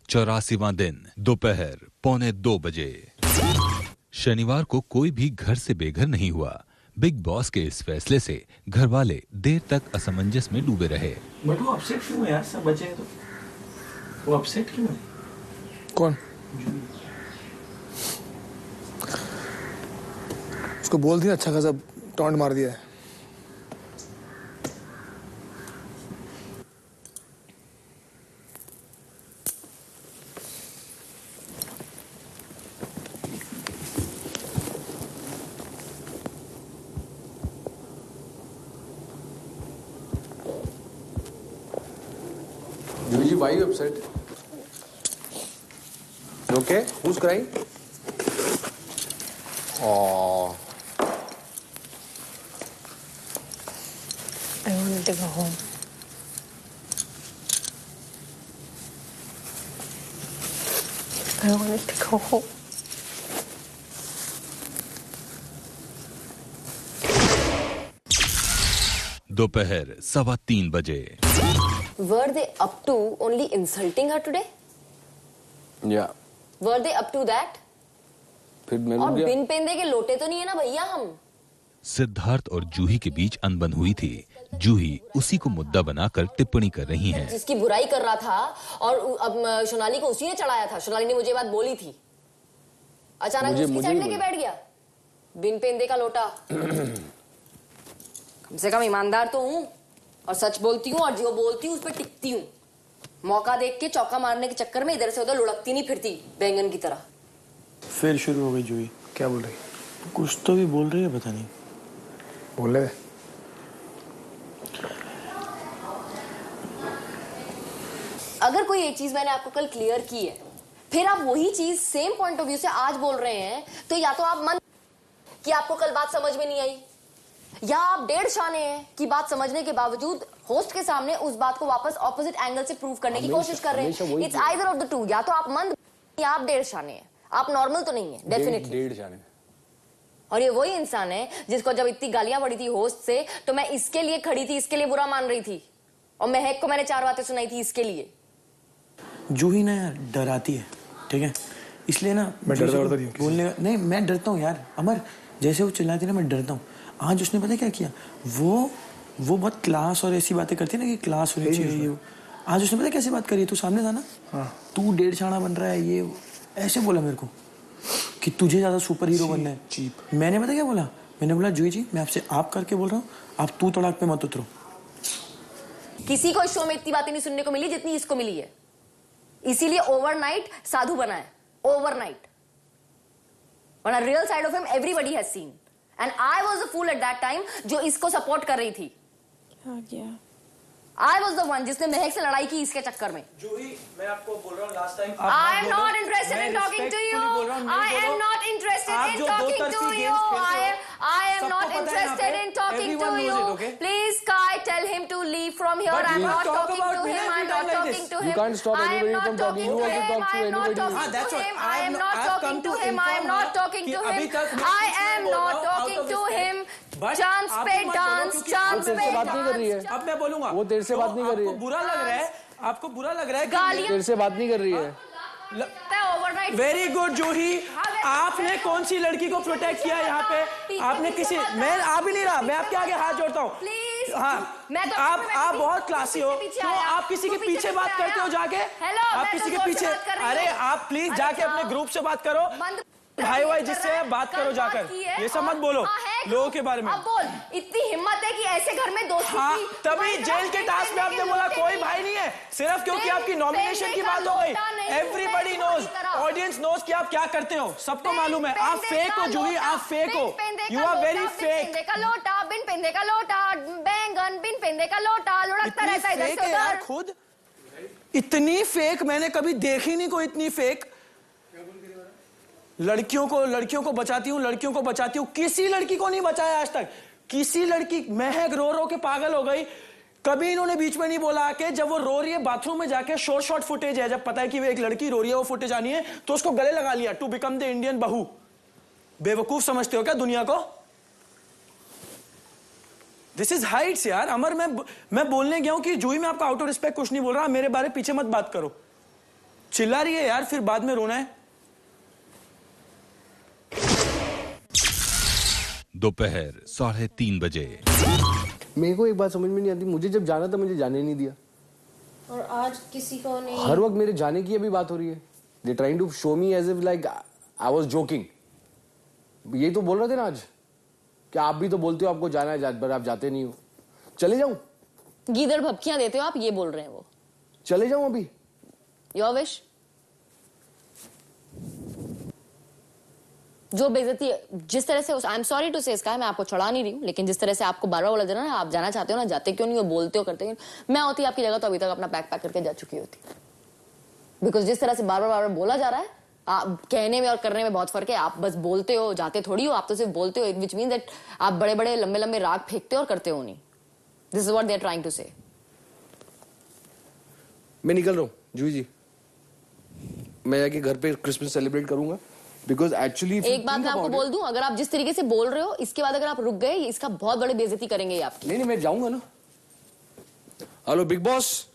84वां दिन दोपहर 1:45 शनिवार को कोई भी घर से बेघर नहीं हुआ। बिग बॉस के इस फैसले से घर वाले देर तक असमंजस में डूबे रहे। बट वो अपसेट क्यों है यार? सब बचे हैं तो वो अपसेट क्यों है? कौन? उसको बोल दिया, अच्छा खासा टॉन्ट मार दिया है। Yuji, why are you upset? You okay? Who's crying? Oh. I wanted to go home. I wanted to go home. दोपहर 3:15 Were they up to only insulting her today? Yeah. Were they up to that? फिर मैं और रुक गया। बिन पेंदे के लोटे तो नहीं है ना भैया हम? सिद्धार्थ और जूही के बीच अनबन हुई थी। जूही उसी को मुद्दा बनाकर टिप्पणी कर रही हैं। जिसकी बुराई कर रहा था और अब सोनाली को उसी ने चढ़ाया था। सोनाली ने मुझे बात बोली थी, अचानक उसकी साइड लेके बैठ गया। बिन पेंदे का लोटा। कम से कम ईमानदार तो हूँ और सच बोलती हूँ और जो बोलती हूँ उस पर टिकती हूँ। मौका देख के चौका मारने के चक्कर में इधर से उधर लुढ़कती नहीं फिरती बैंगन की तरह। फिर शुरू हो गई जूही। क्या बोल रही? कुछ तो भी बोल रही है, पता नहीं। बोल रहे। अगर कोई एक चीज मैंने आपको कल क्लियर की है, फिर आप वही चीज सेम पॉइंट ऑफ व्यू से आज बोल रहे हैं, तो या तो आप मन कि आपको कल बात समझ में नहीं आई, या आप डेढ़ शाने हैं कि बात समझने के बावजूद होस्ट के सामने उस बात को वापस ऑपोजिट एंगल से प्रूव करने की कोशिश कर रहे हैं। It's either of the two. या तो आप मंद या आप डेढ़ शाने हैं। आप नॉर्मल तो नहीं है, डेफिनेटली। डेढ़ शाने। और ये वही इंसान है जिसको जब इतनी गालियां पड़ी थी होस्ट से, तो मैं इसके लिए खड़ी थी, इसके लिए बुरा मान रही थी, और महक को मैंने 4 बातें सुनाई थी इसके लिए। जूही ना यार डराती है, ठीक है? इसलिए ना मैं डरता नहीं हूँ बोलने का। नहीं, मैं डरता हूँ यार अमर। जैसे वो चिल्लाती है ना, मैं डरता हूँ। आज उसने पता क्या किया? वो बहुत क्लास और ऐसी बातें करती है ना कि क्लास होनी चाहिए। ये आज उसने पता कैसे बात करी है? तू सामने था ना? हाँ। तू डेढ़ छाना बन रहा है, ये ऐसे बोला मेरे को कि तुझे ज्यादा सुपर हीरो बनना है। चीप। मैंने पता क्या बोला? मैंने बोला जूही जी, मैं आपसे आप करके बोल रहा हूँ, आप तू तड़ाक पे मत उतरो। किसी को इस शो में इतनी बातें नहीं सुनने को मिली जितनी इसको मिली है, इसीलिए ओवरनाइट साधु बना है। ओवरनाइट। वरना real side of him everybody has seen, and I was the fool at that time जो इसको सपोर्ट कर रही थी। I was the one जिसने महक से लड़ाई की इसके चक्कर में। जूही, मैं आपको बोल रहा हूँ last time. I am not interested in talking to you. I am not interested in talking to you. I am not interested in talking to you. Please, Kai, tell him to leave from here. I am not talking to him. I am not talking to him. You can't stop anybody from talking. You want to talk to anybody. I am not talking to him. I am not talking to him. I am not talking to him. Chance पे dance, chance पे बात नहीं कर रही है। अब मैं बोलूंगा। वो तेरे से बात नहीं कर रही है। आपको बुरा लग रहा है? आपको बुरा लग रहा है? गालियां तेरे से बात नहीं कर रही है। ओवरनाइट। वेरी गुड जूही। आपने कौन सी लड़की को प्रोटेक्ट किया यहाँ पे? आपने किसी, मैं आ भी नहीं रहा, मैं आपके आगे हाथ जोड़ता हूँ। प्लीज। हाँ, मैं तो आप बहुत क्लासी हो। क्यों आप किसी के पीछे बात करते हो जाके? आप किसी के पीछे? अरे आप प्लीज जाके अपने ग्रुप से बात करो, भाई जिससे बात करो जाकर। ये सब मत बोलो लोगों के बारे में। अब बोल, इतनी हिम्मत है कि ऐसे घर में दोस्ती हाँ, की? तभी जेल के टास्क में आपने बोला कोई भाई नहीं है, सिर्फ क्योंकि आपकी नॉमिनेशन की बात हो गई। एवरीबडी नोज, ऑडियंस नोज कि आप क्या करते हो, सबको मालूम है। आप फेक हो जूही, आप फेक हो। You are very fake. पेंदे का लोटा, बिन पेंदे का लोटा, बैंगन बिन पेंदे का लोटा, लुढ़कता रहता है इधर से उधर। खुद इतनी फेक मैंने कभी देखी नहीं, कोई इतनी फेक। लड़कियों को बचाती हूँ, लड़कियों को बचाती हूँ। किसी लड़की को नहीं बचाया आज तक। किसी लड़की, महक रो रो के पागल हो गई। कभी इन्होंने बीच में नहीं बोला कि जब वो रो रही है बाथरूम में जाके, शॉर्ट फुटेज है, जब पता है कि वो एक लड़की रो रही है, वो फुटेज आनी है, तो उसको गले लगा लिया टू बिकम द इंडियन बहू। बेवकूफ समझते हो क्या दुनिया को? दिस इज हाइट्स यार। अमर, मैं बोलने गया हूं कि जूही, मैं आपका आउट ऑफ रिस्पेक्ट कुछ नहीं बोल रहा, मेरे बारे पीछे मत बात करो। चिल्ला रही है यार, फिर बाद में रोना है। दोपहर 3:30 बजे। मेरे को एक बात समझ में नहीं आती, मुझे जब जाना था मुझे जाने नहीं दिया, और आज किसी को नहीं। हर वक्त मेरे जाने की अभी बात हो रही है। They trying to show me as if like I was joking. ये तो बोल रहे थे ना आज कि आप भी तो बोलते हो आपको जाना है, पर आप जाते नहीं हो। चले जाऊं? गीदड़ भपकियां देते हो आप, ये बोल रहे हैं वो। चले जाऊं अभी? Your wish. जो बेइज्जती जिस तरह से आई एम सॉरी टू से इसका, मैं आपको चढ़ा नहीं रही हूँ, लेकिन जिस तरह से आपको बार बार बोला जा रहा है ना, आप जाना चाहते हो ना, जाते क्यों नहीं हो, बोलते हो, करते हो। मैं होती आपकी जगह तो अभी तक अपना पैक करके जा चुकी होती। बिकॉज जिस तरह से बार बार बोला जा रहा है, आप कहने में और करने में बहुत फर्क है। आप बस बोलते हो, जाते थोड़ी हो, आप तो सिर्फ बोलते हो, विच मीन दैट आप बड़े बड़े लंबे लंबे राग फेंकते हो और करते हो नहीं। This is what they are trying to say. मैं निकल रहा हूँ जूही जी, मैं जाके घर पे क्रिसमस सेलिब्रेट करूंगा। बिकॉज एक्चुअली एक बात मैं आपको बोल दूं, अगर आप जिस तरीके से बोल रहे हो, इसके बाद अगर आप रुक गए, इसका बहुत बड़ी बेइज्जती करेंगे ये आपकी। नहीं मैं जाऊंगा ना। Hello big boss,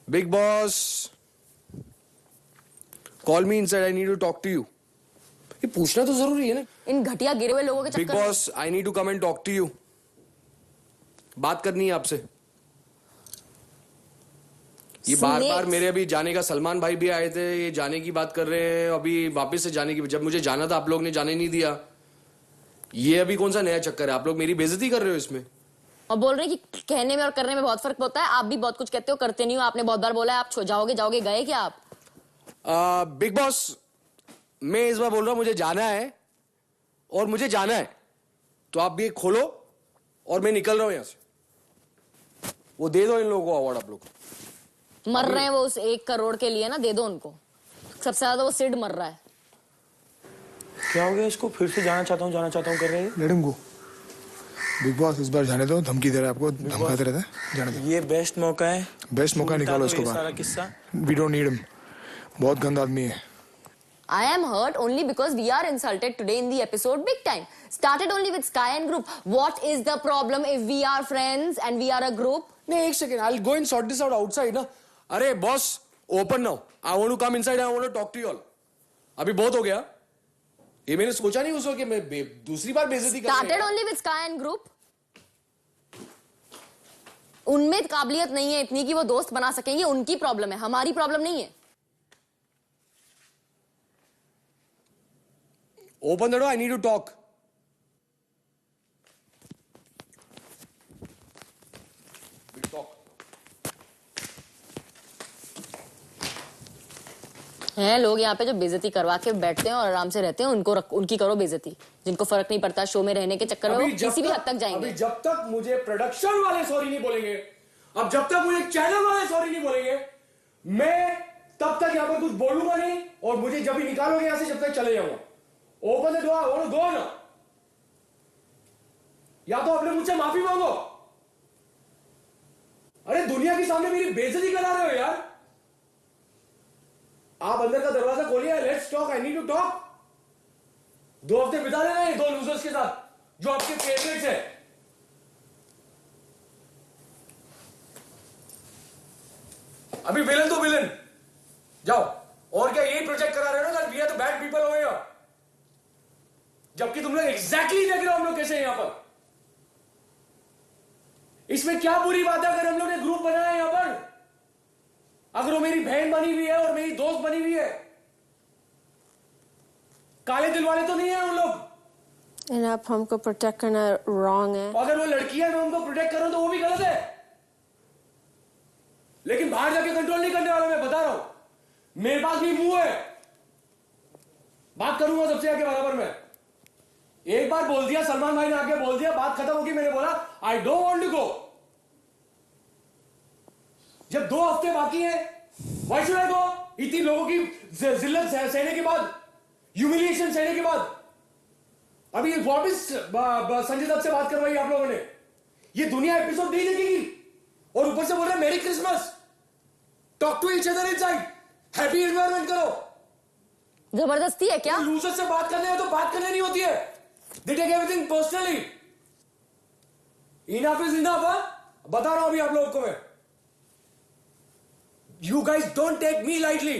big boss call me inside, I need to talk to you. ये पूछना तो जरूरी है ना। इन घटिया गिरे हुए लोगों के बिग चक्कर में। Boss I need to come and talk to you, बात करनी है आपसे। ये बार बार मेरे अभी जाने का, सलमान भाई भी आए थे, ये जाने की बात कर रहे हैं, अभी वापस से जाने की। जब मुझे जाना था आप लोग ने जाने नहीं दिया। ये अभी कौन सा नया चक्कर है? आप लोग मेरी बेइज्जती कर रहे हो इसमें। और बोल रहे हैं कि कहने में और करने में बहुत फर्क होता है। आप भी बहुत कुछ कहते हो, करते नहीं हो। आपने बहुत बार बोला है आप जाओगे जाओगे, गए क्या आप? बिग बॉस मैं इस बार बोल रहा हूं मुझे जाना है, और मुझे जाना है तो आप भी एक खोलो और मैं निकल रहा हूं यहां से। वो दे दो इन लोगों को अवार्ड। आप लोग मर रहे हैं वो उस 1 करोड़ के लिए ना, दे दो उनको। सबसे ज्यादा वो सिड मर रहा है। क्या हो गया इसको? फिर से जाना चाहता हूँ कर रहे हैं। Let him go. Big boss इस बार जाने दो, धमकी दे रहा है आपको, धमकाते रहता है, जाने दो। ये बेस्ट मौका है, बेस्ट मौका निकालो इसको सारा बाहर। किस्सा। वी डोंट नीड हिम, बहुत गंदा आदमी है। I am hurt only because we are insulted today in the episode big time. Started only with Sky and group. What is the problem if we are friends and we are a group? नहीं एक second, I will go and sort this out outside ना। अरे boss open now, I want to come inside, I want to talk to you all. अभी बहुत हो गया। ये मैंने सोचा नहीं उस वक्त कि मैं दूसरी बार बेइज्जती कर रहा हूं। Started only with Sky and group. उनमें काबिलियत नहीं है इतनी कि वो दोस्त बना सकेंगे, उनकी प्रॉब्लम है, हमारी प्रॉब्लम नहीं है। Open the door, I need to talk. हैं लोग यहाँ पे जो बेइज्जती करवा के बैठते हैं और आराम से रहते हैं, उनकी करो बेइज्जती। जिनको फर्क नहीं पड़ता शो में रहने के चक्कर में, वो किसी भी हद तक जाएंगे। अभी जब तक मुझे प्रोडक्शन वाले सॉरी नहीं बोलेंगे, अब जब तक मुझे चैनल वाले सॉरी नहीं बोलेंगे, मैं तब तक यहाँ पर कुछ बोलूंगा नहीं। और मुझे जब भी निकालोगे यहाँ से, जब तक चले जाऊंगा। ओपन द डोर, और गो ना। या तो अपने मुझसे माफी मांगो। अरे दुनिया के सामने मेरी बेइज्जती करा रहे हो यार। आप अंदर का दरवाजा खोलिए, let's talk, I need to talk. 2 हफ्ते बिता लेना ये 2 लूजर्स के साथ जो आपके फेवरेट्स है। अभी विलन तो विलन जाओ। और क्या यही प्रोजेक्ट करा रहे हो ना, we are the bad people over here, जबकि तुम लोग एग्जैक्टली देख रहे हो हम लोग कैसे हैं यहां पर। इसमें क्या बुरी बात है अगर हम लोग ने ग्रुप बनाया है यहां पर? अगर वो मेरी बहन बनी हुई है और मेरी दोस्त बनी हुई है, काले दिल वाले तो नहीं है उन लोग। आप हमको प्रोटेक्ट करना रॉन्ग है। अगर वो लड़की है, मैं उनको प्रोटेक्ट करूं तो वो भी गलत है। लेकिन बाहर जाके कंट्रोल नहीं करने वाला, मैं बता रहा हूं। मेरे पास भी मुंह है, बात करूंगा सबसे आगे बराबर में। एक बार बोल दिया, सलमान भाई ने आके बोल दिया, बात खत्म होगी। मैंने बोला I don't want to go. जब 2 हफ्ते बाकी है, व्हाई शुड आई गो? इतनी लोगों की जिल्लत सहने के बाद, ह्यूमिलिएशन सहने के बाद, अभी वापस संजय दत्त से बात करवाई आप लोगों ने। ये दुनिया एपिसोड नहीं देखेगी और ऊपर से बोल रहे merry Christmas. Talk to each other inside, happy environment करो। जबरदस्ती है क्या? लूजर से बात करने है तो बात करने नहीं होती है। They take everything personally. Enough is enough. बता रहा हूं अभी आप लोगों को मैं। You guys don't take me lightly.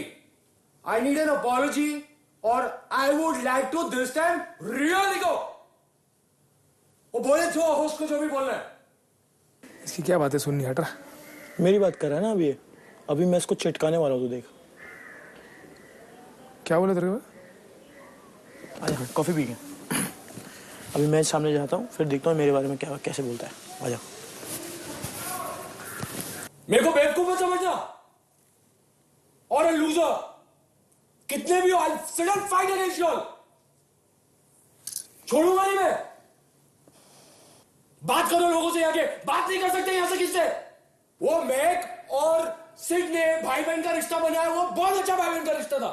I need an apology, or I would like to this time really go. वो बोले जो होस्ट को जो भी बोलना है. इसकी क्या बात है सुननी, हट रहा. मेरी बात कर रहा है ना अभी ये. अभी मैं इसको चिटकाने वाला हूँ, तो देख. क्या बोले तेरे को? आजा कॉफी पी के. अभी मैं सामने जाता हूँ, फिर देखता हूँ मेरे बारे में क्या कैसे बोलता है. आजा. मेरे को बेवकूफ मत समझना और लूजर. कितने भी I'll sit and fight against you all. छोड़ूंगा नहीं मैं. बात करो लोगों से, आगे बात नहीं कर सकते यहां से किससे. वो मैक और सिड ने भाई बहन का रिश्ता बनाया, वो बहुत अच्छा भाई बहन का रिश्ता था.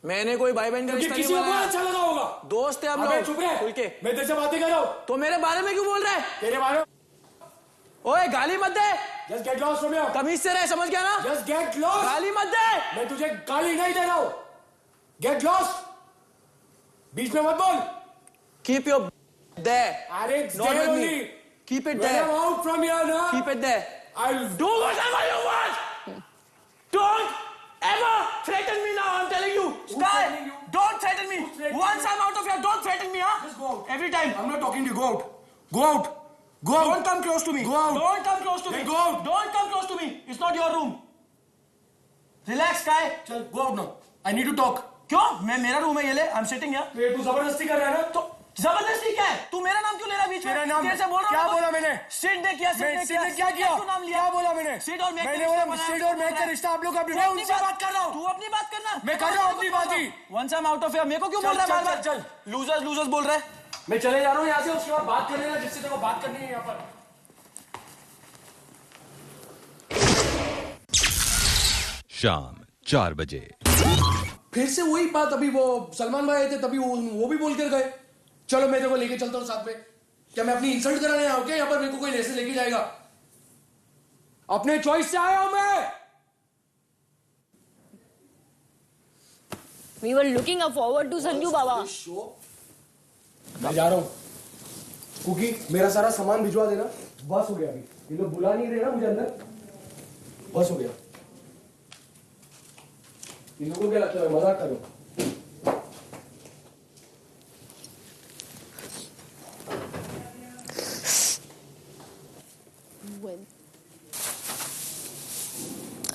मैंने कोई भाई बहन का रिश्ता किसी को बहुत अच्छा लगा होगा. दोस्त है हम अबे लोग. चुप रहे. खुल के. मैं तेरे से बातें कर रहा हूं. तो मेरे बारे में क्यों बोल रहा है? तेरे बारे में. ओए गाली मत दे. Just get lost from here. तमीज से रहे, समझ गया ना? Just get lost. गाली मत दे. मैं तुझे गाली नहीं दे रहा हूं. Get lost. बीच में मत बोल. Keep your there. अरे Not there with me. only. Keep it When there. I'm out from here now, Keep it there. I'll Do whatever you want. Don't ever threaten me now. I'm telling you. Sky, threatening you? don't threaten me. threatening Once I'm out of here, don't threaten me, huh? Just go out. Every time. I'm not talking to you. Go out. Go out. Go out. Don't come close to me. Go out. Don't come close to Then me. go out. Don't come close to me. It's not your room. Relax, Sky. चल go out now. I need to talk. क्यों? मेरा room है ये ले. I'm sitting here. ये तू जबरदस्ती कर रहा है ना? तो जबरदस्ती क्या है? तू मेरा नाम क्यों ले रहा है बीच में? तेरा नाम कैसे बोल रहा क्या हूँ? बोला मैंने? सिड ने किया, सिड ने सिड ने क्या किया? तू नाम लिया? क्या बोला मैंने? सिड और मैक मैंने बोला सिड और मैक का रिश्ता आप लोग का. मैं उनसे बात कर रहा हूँ. तू अपनी बात करना. मैं कर रहा हूँ अपनी बात ही. Once I'm out of here, मेरे को क्यों बोल रहा है बार-बार? चल. Losers बोल रहा है. मैं चले जा रहा हूँ यहाँ से. उसके बाद बात कर लेना जिससे तेरे को बात करनी है यहाँ पर. शाम 4 बजे। फिर से वही बात. अभी वो सलमान भाई आए थे, तभी वो भी बोल कर गए. चलो मैं तेरे को लेके चलता हूँ साथ में. क्या मैं अपनी इंसल्ट कराने आया हूँ क्या यहाँ पर? मेरे को कोई ऐसे लेके जाएगा? अपने चॉइस से आया हूँ मैं. We were looking forward to Sanju Baba. मैं जा रहा हूँ. कुकी मेरा सारा सामान भिजवा देना. बस हो गया. अभी ये लोग बुला नहीं रहे ना मुझे अंदर. बस हो गया. इन लोगों को क्या लगता है मैं मजाक कर रहा हूँ?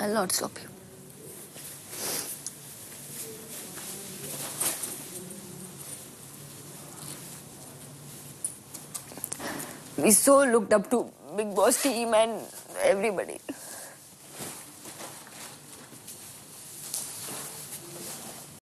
I'll not stop you. We so looked up to Big Boss team and everybody.